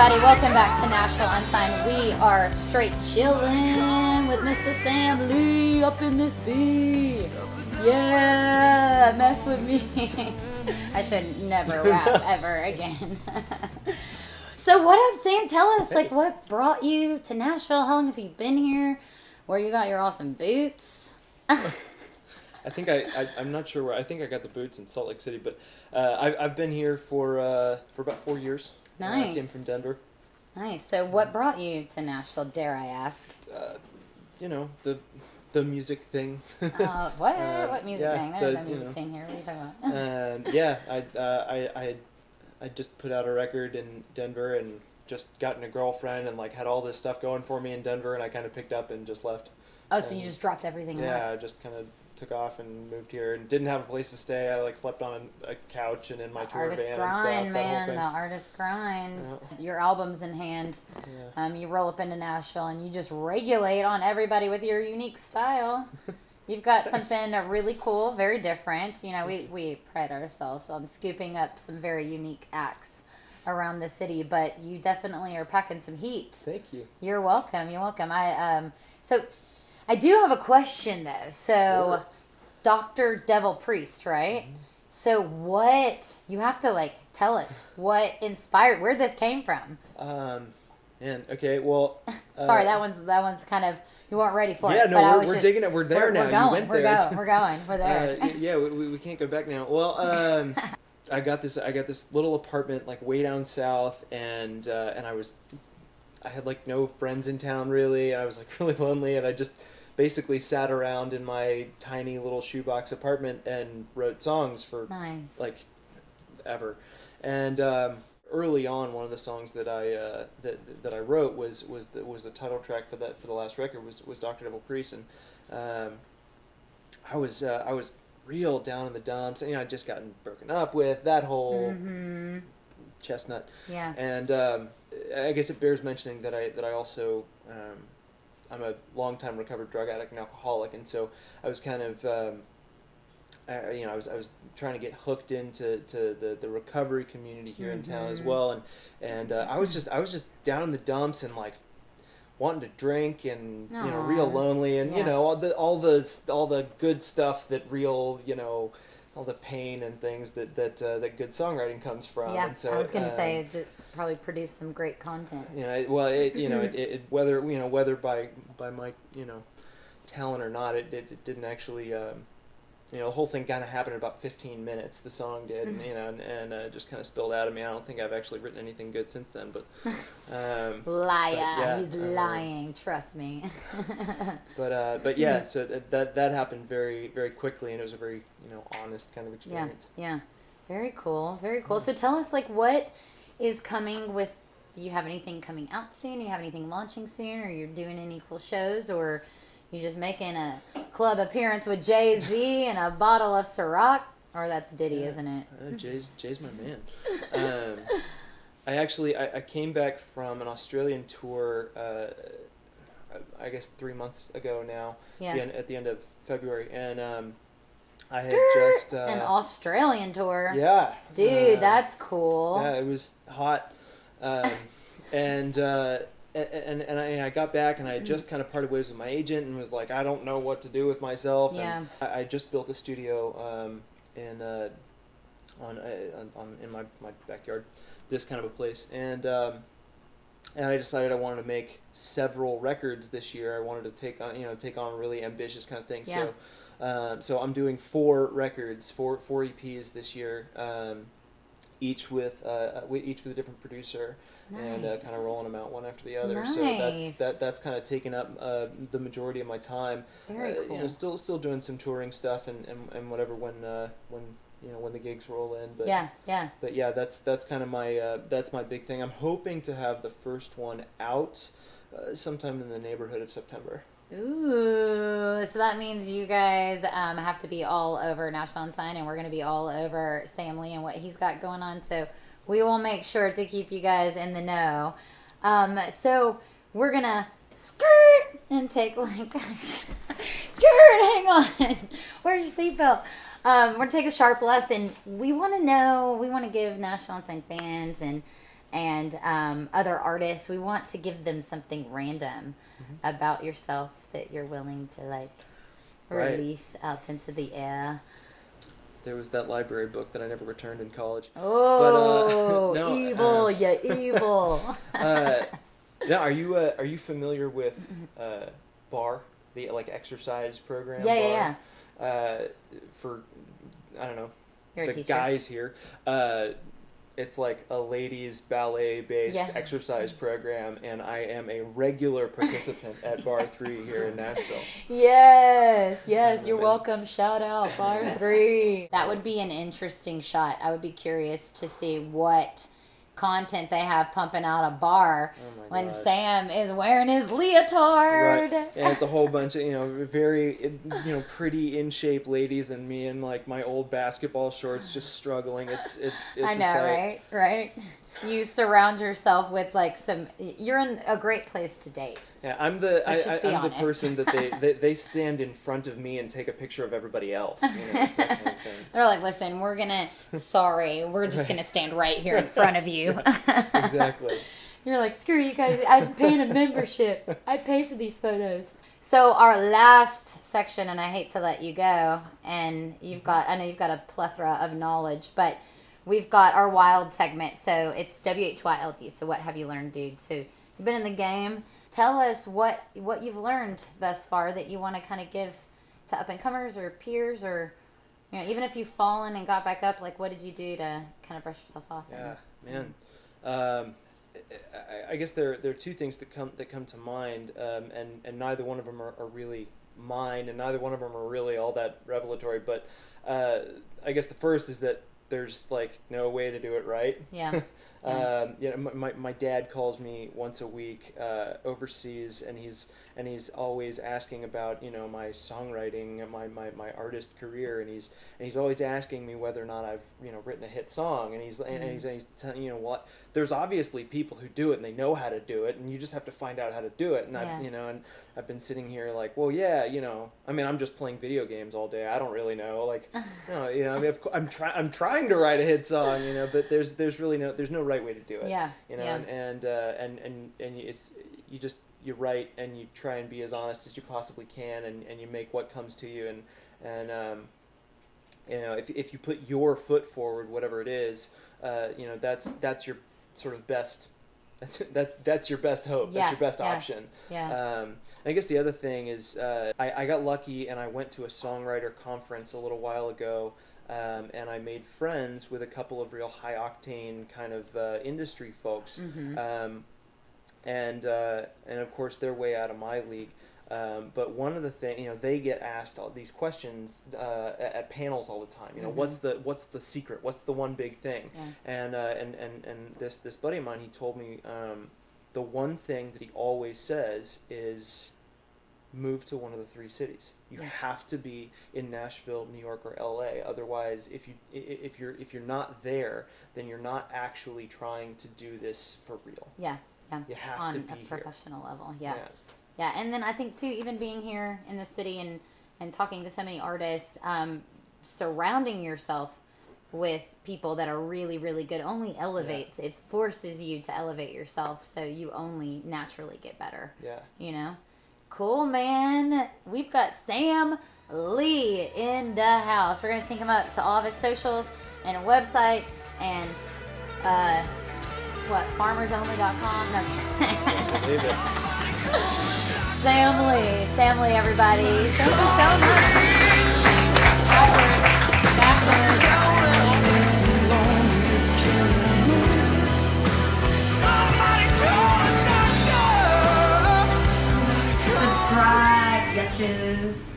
everybody. Welcome back to Nashville Unsigned. We are straight chilling with Mr. Sam Lee up in this beat. Yeah, mess with me. I should never rap ever again. So what up, Sam? Tell us, like, what brought you to Nashville? How long have you been here? Where you got your awesome boots? I think I'm not sure where. I think I got the boots in Salt Lake City, but I've been here for about 4 years. Nice. I came from Denver. Nice. So what brought you to Nashville, dare I ask? The music thing. What? What music thing? There's no music thing here. What are you talking about? I just put out a record in Denver and just gotten a girlfriend and like had all this stuff going for me in Denver, and I kind of picked up and just left. Oh, so you just dropped everything? Yeah, I just kind of took off and moved here and didn't have a place to stay. I like slept on a couch and in my tour van and stuff. Artist grind, man. The artist grind. Yeah. Your album's in hand. Yeah. You roll up into Nashville and you just regulate on everybody with your unique style. You've got something really cool, very different. You know, we pride ourselves on scooping up some very unique acts around the city, but you definitely are packing some heat. Thank you. You're welcome. You're welcome. I do have a question, though. So, Sure. Dr. Devil Priest, right? Mm-hmm. So what, you have to, like, tell us what inspired, where this came from. Okay, well. Sorry, that one's kind of, you weren't ready for it. Yeah, no, we're digging it. We're there now. We're going. We're there. We can't go back now. Well, I got this little apartment, like, way down south, and I had, like, no friends in town, really. I was, like, really lonely, and I just basically sat around in my tiny little shoebox apartment and wrote songs for like ever. And early on, one of the songs that I that I wrote was the title track for the last record was Dr. Devil Priest, and I was real down in the dumps. And, I'd just gotten broken up with, that whole chestnut. Yeah. And I guess it bears mentioning that I also I'm a longtime recovered drug addict and alcoholic, and so I was kind of, I was trying to get hooked into the recovery community here in town as well, and I was just down in the dumps and like wanting to drink and real lonely and all the good stuff that real all the pain and things that good songwriting comes from. Yeah, and so, I was going to say it probably produced some great content. Whether by my talent or not, it didn't actually. The whole thing kind of happened in about 15 minutes. The song did, and just kind of spilled out of me. I don't think I've actually written anything good since then. But liar, he's lying. Trust me. but yeah, so that happened very very quickly, and it was a very honest kind of experience. Yeah, very cool, very cool. So tell us, like, what is coming with? Do you have anything coming out soon? Do you have anything launching soon? Or you're doing any cool shows? Or you just making a club appearance with Jay-Z and a bottle of Ciroc? Or that's Diddy, isn't it? Jay's my man. I came back from an Australian tour, I guess 3 months ago now, at the end of February, and I had just... an Australian tour? Yeah. Dude, that's cool. Yeah, it was hot, and I got back and I had just kind of parted ways with my agent and was like, I don't know what to do with myself. Yeah. And I just built a studio in my backyard, this kind of a place, and I decided I wanted to make several records this year. I wanted to take on a really ambitious kind of thing. Yeah. So I'm doing 4 records, four EPs this year. Each with a different producer, and kind of rolling them out one after the other. Nice. So that's kind of taken up the majority of my time. Very cool. Still doing some touring stuff and whatever when the gigs roll in. But yeah. But yeah, that's kind of that's my big thing. I'm hoping to have the first one out sometime in the neighborhood of September. Ooh, so that means you guys have to be all over Nashville Unsigned, and we're going to be all over Sam Lee and what he's got going on. So we will make sure to keep you guys in the know. So we're going to skirt and take like skirt, hang on. Where's your seatbelt? We're going to take a sharp left, and we want to give Nashville Unsigned fans and and other artists. We want to give them something random about yourself that you're willing to like release out into the air. There was that library book that I never returned in college. Oh, but, no, evil, you evil. Now, are you familiar with BAR, the like exercise program? Yeah. For I don't know, You're the a teacher. guys here. It's like a ladies ballet-based exercise program, and I am a regular participant at Bar 3 here in Nashville. Yes, you're welcome. Shout out, Bar 3. That would be an interesting shot. I would be curious to see what content they have pumping out a bar when gosh. Sam is wearing his leotard. Right. And it's a whole bunch of, very, pretty in shape ladies and me in like my old basketball shorts just struggling. It's I a know, sight. right? You surround yourself with like you're in a great place to date. Yeah, I'm Let's just be the honest. person that they stand in front of me and take a picture of everybody else. It's that kind of thing. They're like, listen, we're just gonna stand right here in front of you. Exactly. You're like, screw you guys, I'm paying a membership. I pay for these photos. So our last section, and I hate to let you go, and I know you've got a plethora of knowledge, but we've got our wild segment. So it's WHYLD. So what have you learned, dude? So you've been in the game. Tell us what you've learned thus far that you want to kind of give to up-and-comers or peers, or even if you've fallen and got back up, like what did you do to kind of brush yourself off? Yeah, man. I guess there are two things that come to mind, and neither one of them are really mine, and neither one of them are really all that revelatory. But I guess the first is that there's like no way to do it right. Yeah. My dad calls me once a week overseas, and he's always asking about my songwriting and my artist career, and he's always asking me whether or not I've written a hit song, and he's telling what, there's obviously people who do it and they know how to do it, and you just have to find out how to do it. And and I've been sitting here like, well, I mean, I'm just playing video games all day. I don't really know, like, no, I mean, I'm trying to write a hit song, but there's really no right way to do it. Yeah. And it's you write and you try and be as honest as you possibly can, and you make what comes to you, and if you put your foot forward, whatever it is, that's your sort of best. That's your best hope. That's your best option. Yeah. I guess the other thing is I got lucky and I went to a songwriter conference a little while ago, and I made friends with a couple of real high octane kind of industry folks, and of course they're way out of my league. But one of the things, they get asked all these questions at panels all the time. What's the secret? What's the one big thing? Yeah. And this buddy of mine, he told me the one thing that he always says is move to one of the three cities. You have to be in Nashville, New York, or LA. Otherwise, if you're not there, then you're not actually trying to do this for real. Yeah. You have to be on a professional level. Yeah. Yeah, and then I think too, even being here in the city and talking to so many artists, surrounding yourself with people that are really, really good only elevates. It forces you to elevate yourself, so you only naturally get better. Yeah. Cool, man. We've got Sam Lee in the house. We're gonna sync him up to all of his socials and a website and farmersonly.com. That's Believe it. Sam Lee, everybody. Thank you so much. Backwards. Subscribe, bitches.